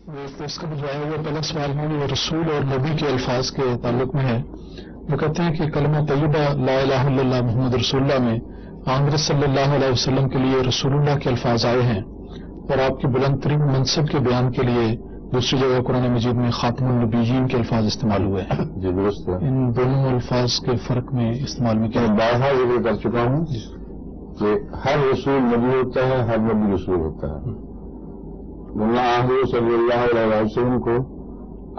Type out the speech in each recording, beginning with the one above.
اس کا بجایا ہوا پہلا سوال ہے وہ رسول اور نبی کے الفاظ کے تعلق میں ہے. وہ کہتے ہیں کہ کلمہ طیبہ لا الہ الا اللہ محمد رسول اللہ میں آمر صلی اللہ علیہ وسلم کے لیے رسول اللہ کے الفاظ آئے ہیں اور آپ کے بلند ترین منصب کے بیان کے لیے دوسری جگہ قرآن مجید میں خاتم النبیین کے الفاظ استعمال ہوئے ہیں. جی درست ہے. ان دونوں الفاظ کے فرق میں استعمال میں کیا بارہا ذکر کر چکا ہوں کہ ہر رسول نبی ہوتا ہے، ہر نبی رسول ہوتا ہے. مولانا احمد صلی اللہ علیہ وسلم کو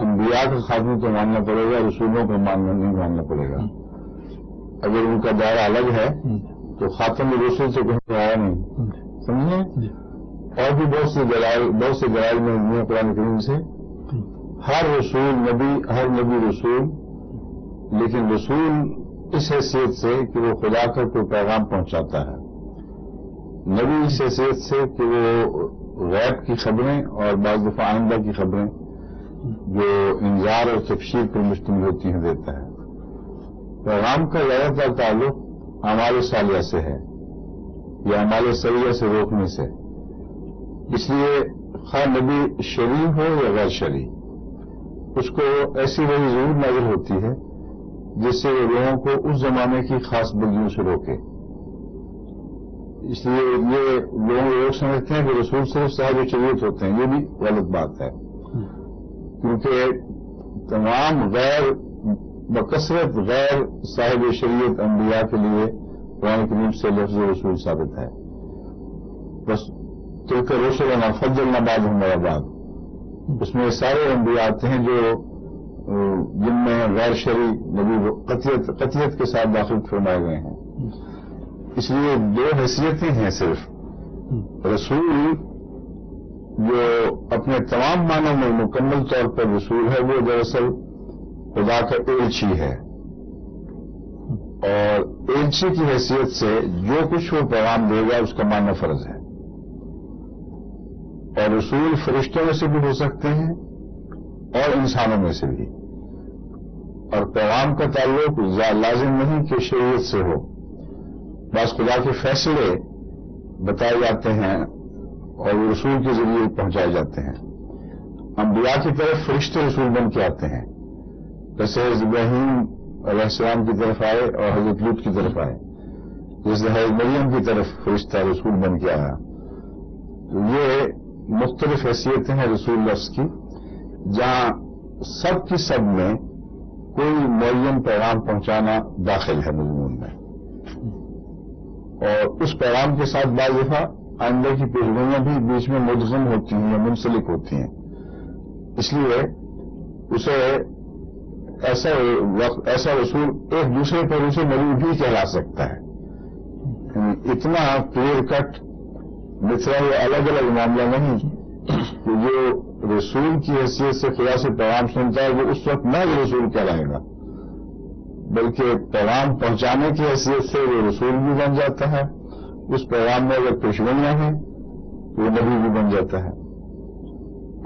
انبیاء کا خاتمہ تو ماننا پڑے گا، رسولوں کا نہیں ماننا پڑے گا. اگر ان کا دائرہ الگ ہے تو خاتم رسول سے کہیں آیا نہیں. سمجھے؟ اور بھی بہت سے دلائل میں قرآن کریم سے ہر رسول نبی، ہر نبی رسول، لیکن رسول اس حیثیت سے کہ وہ خدا کا کوئی پیغام پہنچاتا ہے، نبی اس حیثیت سے کہ وہ غیب کی خبریں اور بعض دفعہ آئندہ کی خبریں جو انذار اور تبشیر پر مشتمل ہوتی ہیں دیتا ہے. پیغام کا زیادہ تر تعلق اعمال صالحہ سے ہے یا اعمال سیئہ سے روکنے سے. اس لیے خواہ نبی شرعی ہو یا غیر شرعی، اس کو ایسی وہی ضرور نازل ہوتی ہے جس سے وہ لوگوں کو اس زمانے کی خاص بدیوں سے روکے. اس لیے یہ لوگ سمجھتے ہیں کہ رسول صرف صاحب شریعت ہوتے ہیں. یہ بھی غلط بات ہے، کیونکہ تمام غیر بکثرت غیر صاحب شریعت انبیاء کے لیے قرآن کریم سے لفظ رسول ثابت ہے. بس تلک رسلنا فضلنا بعضهم علی بعض، اس میں سارے انبیاء آتے ہیں جو جن میں غیر شرعی نبی قطعیت کے ساتھ داخل فرمائے گئے ہیں. اس لیے دو حیثیتیں ہیں صرف. رسول جو اپنے تمام معنوں میں مکمل طور پر رسول ہے، وہ دراصل خدا کا ایلچی ہے، اور ایلچی کی حیثیت سے جو کچھ وہ پیغام دے گا اس کا ماننا فرض ہے. اور رسول فرشتوں میں سے بھی ہو سکتے ہیں اور انسانوں میں سے بھی. اور پیغام کا تعلق لازم نہیں کہ شریعت سے ہو. بعض خدا کے فیصلے بتائے جاتے ہیں اور وہ رسول کے ذریعے پہنچائے جاتے ہیں. انبیاء کی طرف فرشتے رسول بن کے آتے ہیں، جیسے ابراہیم علیہ السلام کی طرف آئے اور حضرت لوط کی طرف آئے، جیسے حضرت مریم کی طرف فرشتہ رسول بن کے آیا. تو یہ مختلف حیثیتیں ہیں رسول لفظ کی، جہاں سب کی سب میں کوئی معین پیغام پہنچانا داخل ہے مضمون میں، اور اس پیغام کے ساتھ بعض دفعہ آئندہ کی پیشگوئیاں بھی بیچ میں مدغم ہوتی ہیں یا منسلک ہوتی ہیں. اس لیے اسے ایسا رسول ایک دوسرے پر اسے نبی بھی کہلا سکتا ہے. اتنا کلیئر کٹ مترا یہ الگ الگ معاملہ نہیں کہ جو رسول کی حیثیت سے خدا سے پیغام سنتا ہے وہ اس وقت نہ رسول کہلائے گا، بلکہ پیغام پہنچانے کی حیثیت سے وہ رسول بھی بن جاتا ہے. اس پیغام میں اگر پیشگوئیاں ہیں تو وہ نبی بھی بن جاتا ہے.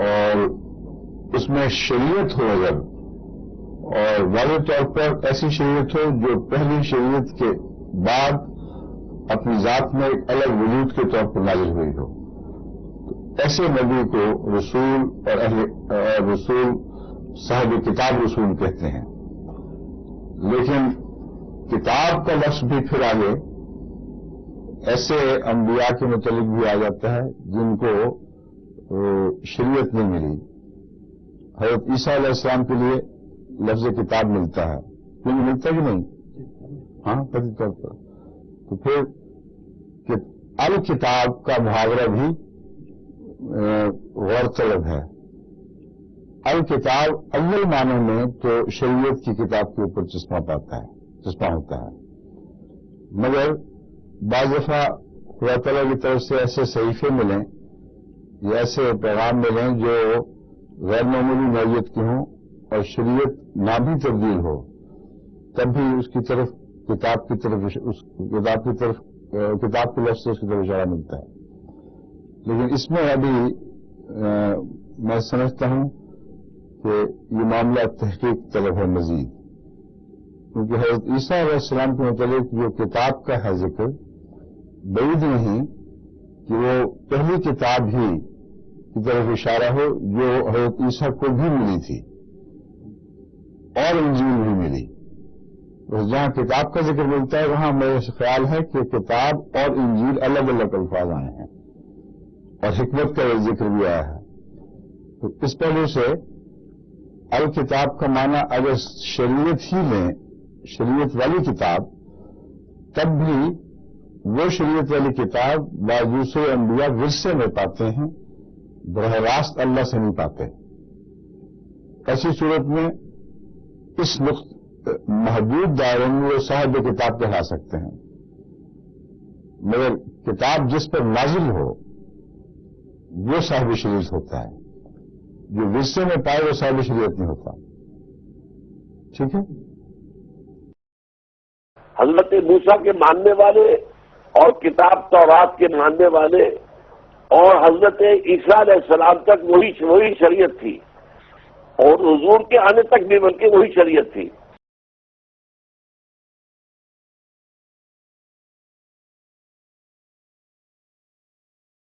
اور اس میں شریعت ہو اگر، اور واضح طور پر ایسی شریعت ہو جو پہلی شریعت کے بعد اپنی ذات میں ایک الگ وجود کے طور پر نازل ہوئی ہو، تو ایسے نبی کو رسول اور رسول صاحب کتاب رسول کہتے ہیں. لیکن کتاب کا لفظ بھی پھر آگے ایسے انبیاء کے متعلق بھی آ جاتا ہے جن کو شریعت نہیں ملی. حضرت عیسیٰ علیہ السلام کے لیے لفظ کتاب ملتا ہے، کیوں ملتا کہ نہیں؟ ہاں قطعی طور پر. تو پھر الکتاب کا محاورہ بھی غور طلب ہے. الکتاب اول معنی میں تو شریعت کی کتاب کے اوپر چشمہ ہوتا ہے، مگر بعض دفعہ خدا تعالیٰ کی طرف سے ایسے صحیفے ملیں یا ایسے پیغام ملیں جو غیر معمولی نوعیت کے ہوں اور شریعت نہ بھی تبدیل ہو، تب بھی اس کی طرف کتاب کے لفظ سے اس کی طرف اشارہ ملتا ہے. لیکن اس میں ابھی میں سمجھتا ہوں کہ یہ معاملہ تحقیق طلب ہے مزید، کیونکہ حضرت عیسیٰ علیہ السلام کے متعلق جو کتاب کا ہے ذکر، بعید نہیں کہ وہ پہلی کتاب ہی کی طرف اشارہ ہو جو حضرت عیسیٰ کو بھی ملی تھی اور انجیل بھی ملی. جہاں کتاب کا ذکر ملتا ہے وہاں میرا خیال ہے کہ کتاب اور انجیل الگ الگ الفاظ آئے ہیں اور حکمت کا ذکر بھی آیا ہے. تو اس پہلو سے الکتاب کا معنی اگر شریعت ہی لیں، شریعت والی کتاب، تب بھی وہ شریعت والی کتاب دوسرے انبیاء ورثے میں پاتے ہیں، براہ راست اللہ سے نہیں پاتے. ایسی صورت میں اس محدود دائرے میں وہ صاحب کتاب کہلا سکتے ہیں، مگر کتاب جس پر نازل ہو وہ صاحب شریعت ہوتا ہے، جو ورثے میں پائے وہ صاحب شریعت نہیں ہوتا. ٹھیک ہے. حضرت موسیٰ کے ماننے والے اور کتاب تورات کے ماننے والے اور حضرت عیسیٰ علیہ السلام تک وہی شریعت تھی، اور حضور کے آنے تک بھی بلکہ وہی شریعت تھی.